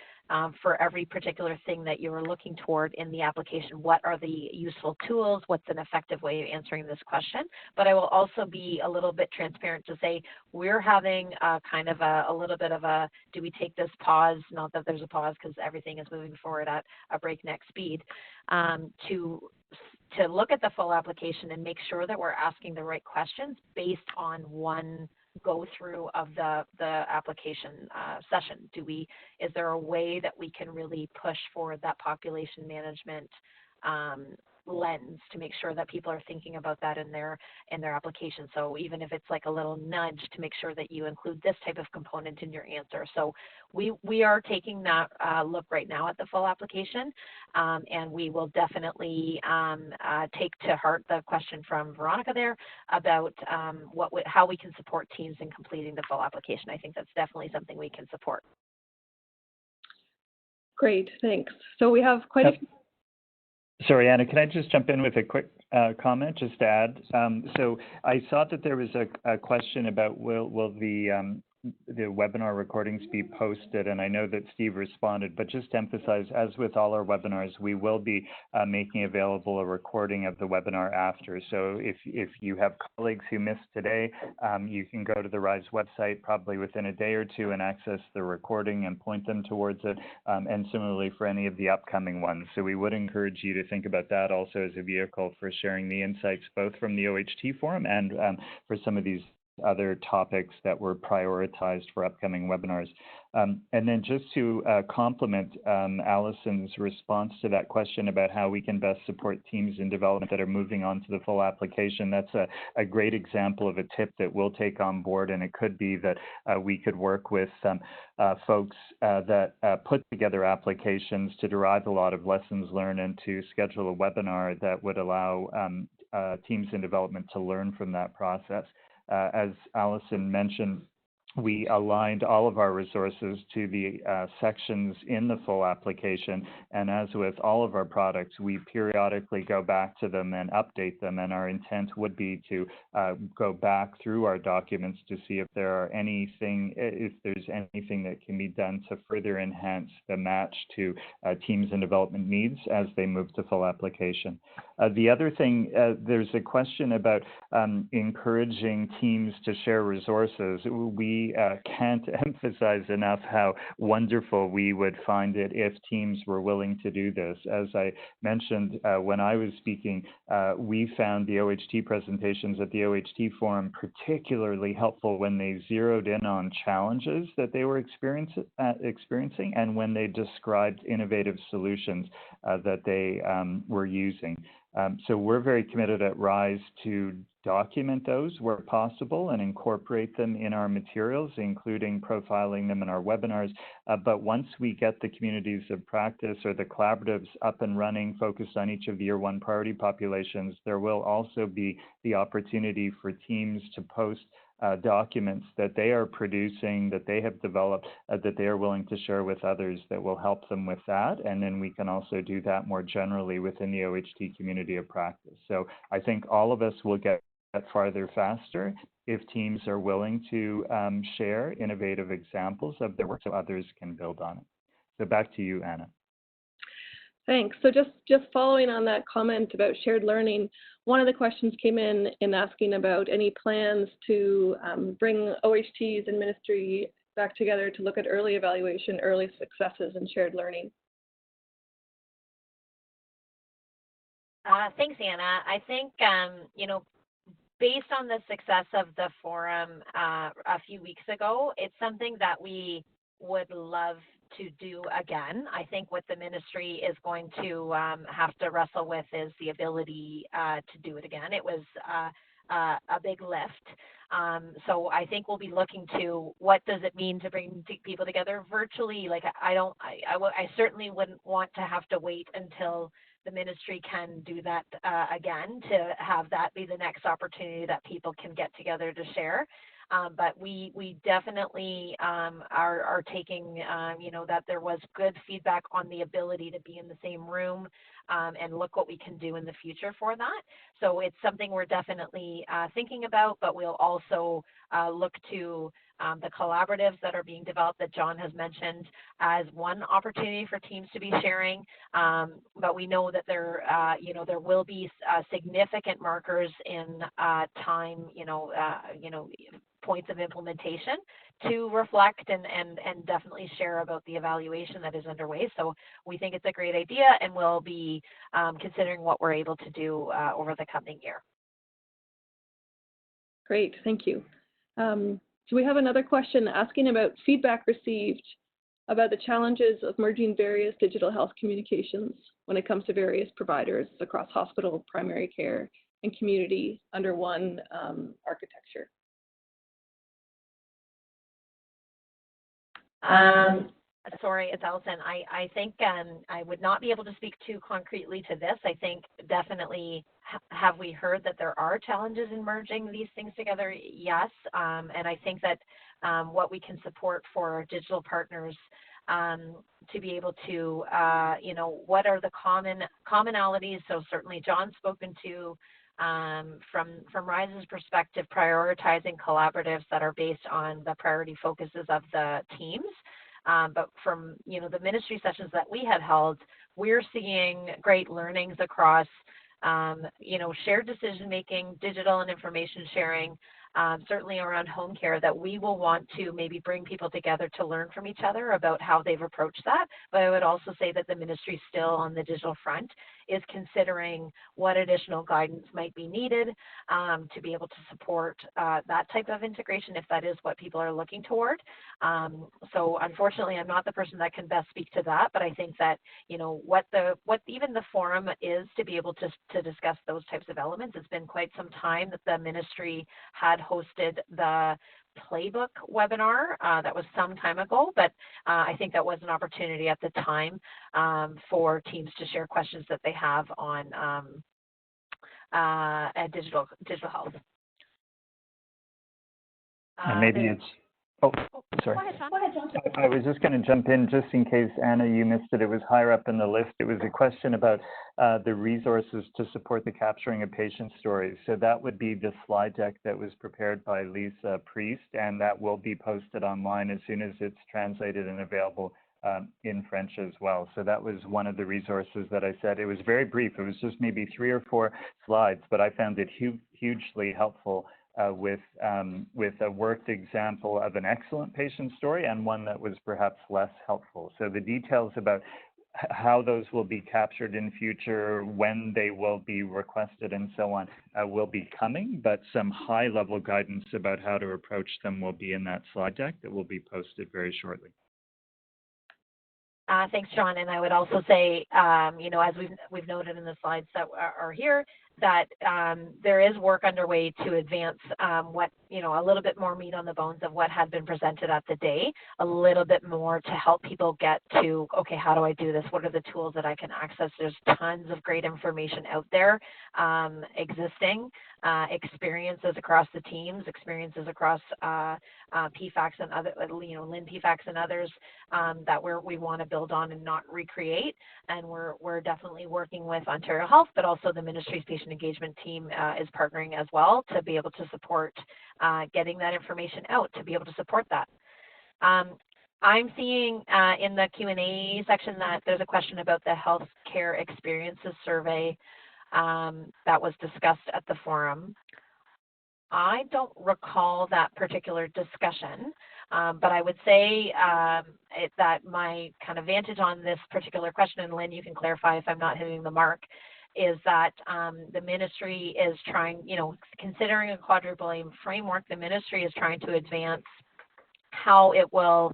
for every particular thing that you are looking toward in the application, what are the useful tools, what's an effective way of answering this question. But I will also be a little bit transparent to say we're having kind of a little bit of a, do we take this pause, not that there's a pause because everything is moving forward at a breakneck speed, to look at the full application and make sure that we're asking the right questions based on one go through of the application session. Is there a way that we can really push for that population management lens to make sure that people are thinking about that in their application? So even if it's like a little nudge to make sure that you include this type of component in your answer. So we are taking that look right now at the full application, and we will definitely take to heart the question from Veronica there about how we can support teams in completing the full application. I think that's definitely something we can support. Great, thanks. So we have quite a few. Sorry, Anna, can I just jump in with a quick comment just to add? So I saw that there was a question about will the webinar recordings be posted, and I know that Steve responded, but just to emphasize, as with all our webinars, we will be making available a recording of the webinar after. So if you have colleagues who missed today, you can go to the RISE website probably within a day or two and access the recording and point them towards it, and similarly for any of the upcoming ones. So we would encourage you to think about that also as a vehicle for sharing the insights both from the OHT forum and for some of these other topics that were prioritized for upcoming webinars. And then just to complement Allison's response to that question about how we can best support teams in development that are moving on to the full application, that's a great example of a tip that we'll take on board, and it could be that we could work with folks that put together applications to derive a lot of lessons learned and to schedule a webinar that would allow teams in development to learn from that process. As Allison mentioned, we aligned all of our resources to the sections in the full application. And as with all of our products, we periodically go back to them and update them. And our intent would be to go back through our documents to see if there's anything that can be done to further enhance the match to teams and development needs as they move to full application. The other thing, there's a question about encouraging teams to share resources. We can't emphasize enough how wonderful we would find it if teams were willing to do this. As I mentioned when I was speaking, we found the OHT presentations at the OHT Forum particularly helpful when they zeroed in on challenges that they were experiencing and when they described innovative solutions that they were using. So we're very committed at RISE to document those where possible and incorporate them in our materials, including profiling them in our webinars. But once we get the communities of practice or the collaboratives up and running, focused on each of the Year 1 priority populations, there will also be the opportunity for teams to post documents that they are producing, that they have developed, that they are willing to share with others that will help them with that. And then we can also do that more generally within the OHT community of practice. So I think all of us will get farther faster if teams are willing to share innovative examples of their work so others can build on it. So back to you, Anna. Thanks. So just following on that comment about shared learning, one of the questions came in asking about any plans to bring OHTs and ministry back together to look at early evaluation, early successes, and shared learning. Thanks, Anna. I think, based on the success of the forum a few weeks ago, it's something that we would love to do again. I think what the ministry is going to have to wrestle with is the ability to do it again. It was a big lift. So I think we'll be looking to what does it mean to bring people together virtually. Like I certainly wouldn't want to have to wait until the ministry can do that again to have that be the next opportunity that people can get together to share. But we definitely are taking, that there was good feedback on the ability to be in the same room and look what we can do in the future for that. So it's something we're definitely thinking about, but we'll also look to the collaboratives that are being developed that John has mentioned as one opportunity for teams to be sharing. But we know that there will be significant markers in time, points of implementation to reflect and definitely share about the evaluation that is underway. So we think it's a great idea, and we'll be considering what we're able to do over the coming year. Great, thank you. So we have another question asking about feedback received about the challenges of merging various digital health communications when it comes to various providers across hospital, primary care, and community under one architecture. Sorry, it's Allison. I think I would not be able to speak too concretely to this. I think definitely have we heard that there are challenges in merging these things together? Yes. And I think that what we can support for our digital partners to be able to, what are the commonalities? So certainly John's spoken to from RISE's perspective, prioritizing collaboratives that are based on the priority focuses of the teams. But from the ministry sessions that we had held, we're seeing great learnings across shared decision making, digital and information sharing, certainly around home care, that we will want to maybe bring people together to learn from each other about how they've approached that. But I would also say that the ministry still on the digital front is considering what additional guidance might be needed to be able to support that type of integration if that is what people are looking toward. So unfortunately, I'm not the person that can best speak to that, but I think that what even the forum is to be able to discuss those types of elements. It's been quite some time that the ministry had hosted the playbook webinar. That was some time ago, but I think that was an opportunity at the time for teams to share questions that they have on digital health. And maybe it's, Oh, sorry. Go ahead, John. I was just going to jump in just in case, Anna, you missed it. It was higher up in the list. It was a question about the resources to support the capturing of patient stories. So that would be the slide deck that was prepared by Lisa Priest, and that will be posted online as soon as it's translated and available in French as well. So that was one of the resources that I said. It was very brief. It was just maybe 3 or 4 slides, but I found it hugely helpful with a worked example of an excellent patient story and one that was perhaps less helpful. So the details about how those will be captured in future, when they will be requested and so on will be coming, but some high-level guidance about how to approach them will be in that slide deck that will be posted very shortly. Thanks, John. And I would also say, you know, as we've noted in the slides that are here, that there is work underway to advance what, you know, a little bit more meat on the bones of what had been presented at the day, a little bit more to help people get to, okay, how do I do this? What are the tools that I can access? There's tons of great information out there existing, experiences across the teams, experiences across PFACs and other, you know, Lynn PFACs and others that we want to build on and not recreate. And we're definitely working with Ontario Health, but also the Ministry's Patient Engagement team is partnering as well to be able to support getting that information out, to be able to support that. I'm seeing in the Q&A section that there's a question about the healthcare experiences survey that was discussed at the forum. I don't recall that particular discussion, but I would say that my kind of vantage on this particular question, and Lynn, you can clarify if I'm not hitting the mark, is that the ministry is trying, you know, considering a quadruple aim framework, the ministry is trying to advance how it will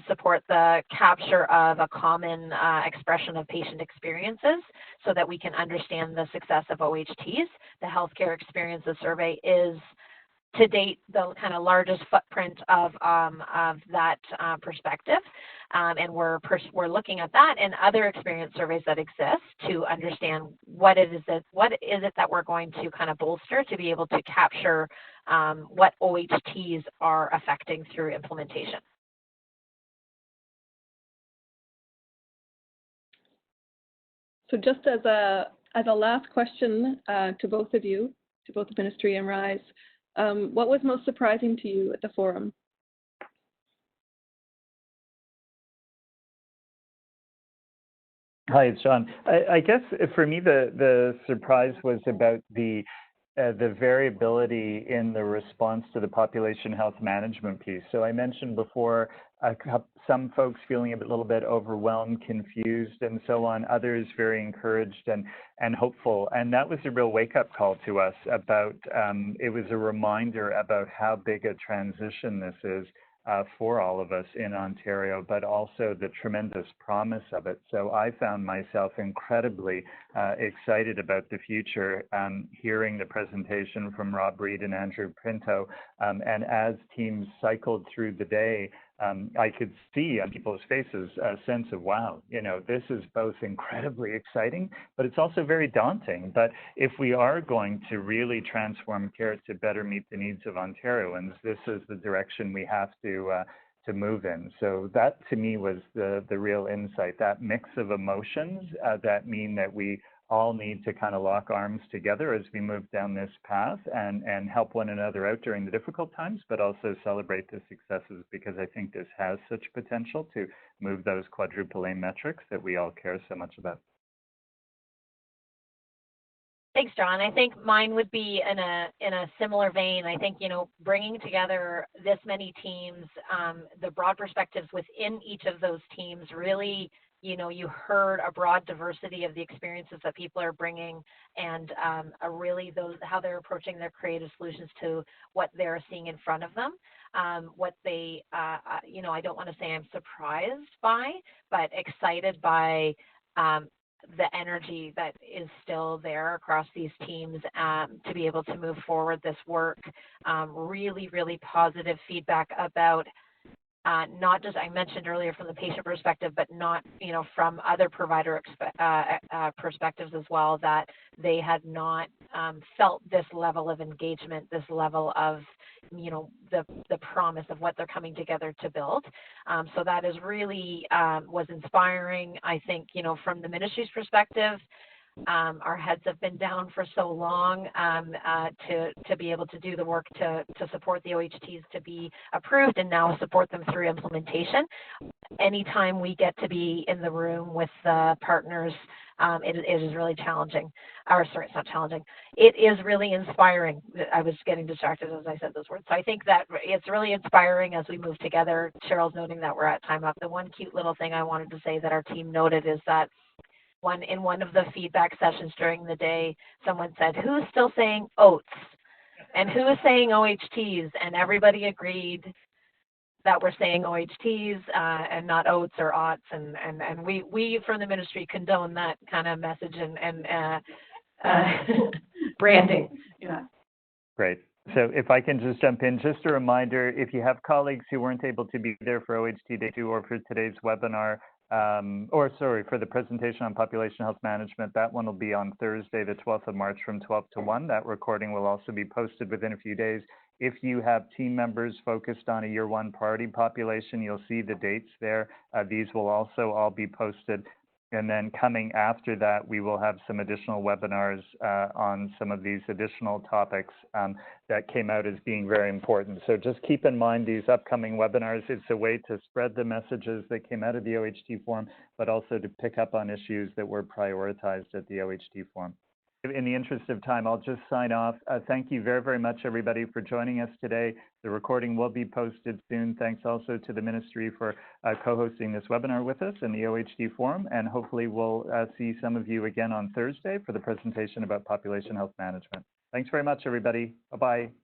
support the capture of a common expression of patient experiences so that we can understand the success of OHTs. The Healthcare Experiences Survey is, to date, the kind of largest footprint of that perspective. And we're looking at that and other experience surveys that exist to understand what is it that we're going to kind of bolster to be able to capture what OHTs are affecting through implementation. So just as a last question to both of you, to both the Ministry and RISE, what was most surprising to you at the forum? Hi, it's John. I guess for me, the surprise was about the variability in the response to the population health management piece. So I mentioned before, some folks feeling a little bit overwhelmed, confused, and so on. Others very encouraged and hopeful. And that was a real wake-up call to us about, it was a reminder about how big a transition this is for all of us in Ontario, but also the tremendous promise of it. So I found myself incredibly excited about the future, hearing the presentation from Rob Reed and Andrew Pinto. And as teams cycled through the day, I could see on people's faces a sense of, wow, you know, this is both incredibly exciting, but it's also very daunting. But if we are going to really transform care to better meet the needs of Ontarians, this is the direction we have to move in. So that to me was the real insight, that mix of emotions that mean that we all need to kind of lock arms together as we move down this path and help one another out during the difficult times, but also celebrate the successes, because I think this has such potential to move those quadruple aim metrics that we all care so much about. Thanks, John. I think mine would be in a similar vein. I think, you know, bringing together this many teams, the broad perspectives within each of those teams really, you know, you heard a broad diversity of the experiences that people are bringing, and really how they're approaching their creative solutions to what they're seeing in front of them. What they, you know, I don't want to say I'm surprised by, but excited by the energy that is still there across these teams to be able to move forward this work. Really, really positive feedback about not just, I mentioned earlier from the patient perspective, but not, you know, from other provider perspectives as well, that they had not felt this level of engagement, this level of, you know, the promise of what they're coming together to build. So that is really was inspiring. I think, you know, from the ministry's perspective, our heads have been down for so long to be able to do the work to support the OHTs to be approved and now support them through implementation. Anytime we get to be in the room with the partners, it is really challenging. Or sorry, it's not challenging. It is really inspiring. I was getting distracted as I said those words. So I think that it's really inspiring as we move together. Cheryl's noting that we're at time up. The one cute little thing I wanted to say that our team noted is that in one of the feedback sessions during the day, someone said, "Who's still saying oats? And who is saying OHTs?" And everybody agreed that we're saying OHTs and not oats or aughts. And we from the ministry condone that kind of message and branding. Yeah. Great. So if I can just jump in, just a reminder, if you have colleagues who weren't able to be there for OHT Day 2 or for today's webinar, for the presentation on population health management, that one will be on Thursday, the 12th of March from 12 to 1. That recording will also be posted within a few days. If you have team members focused on a year one priority population, you'll see the dates there. These will also all be posted. And then coming after that, we will have some additional webinars on some of these additional topics that came out as being very important. So just keep in mind these upcoming webinars. It's a way to spread the messages that came out of the OHT forum, but also to pick up on issues that were prioritized at the OHT forum. In the interest of time, I'll just sign off. Thank you very, very much, everybody, for joining us today. The recording will be posted soon. Thanks also to the ministry for co-hosting this webinar with us in the OHT forum. And hopefully we'll see some of you again on Thursday for the presentation about population health management. Thanks very much, everybody. Bye-bye.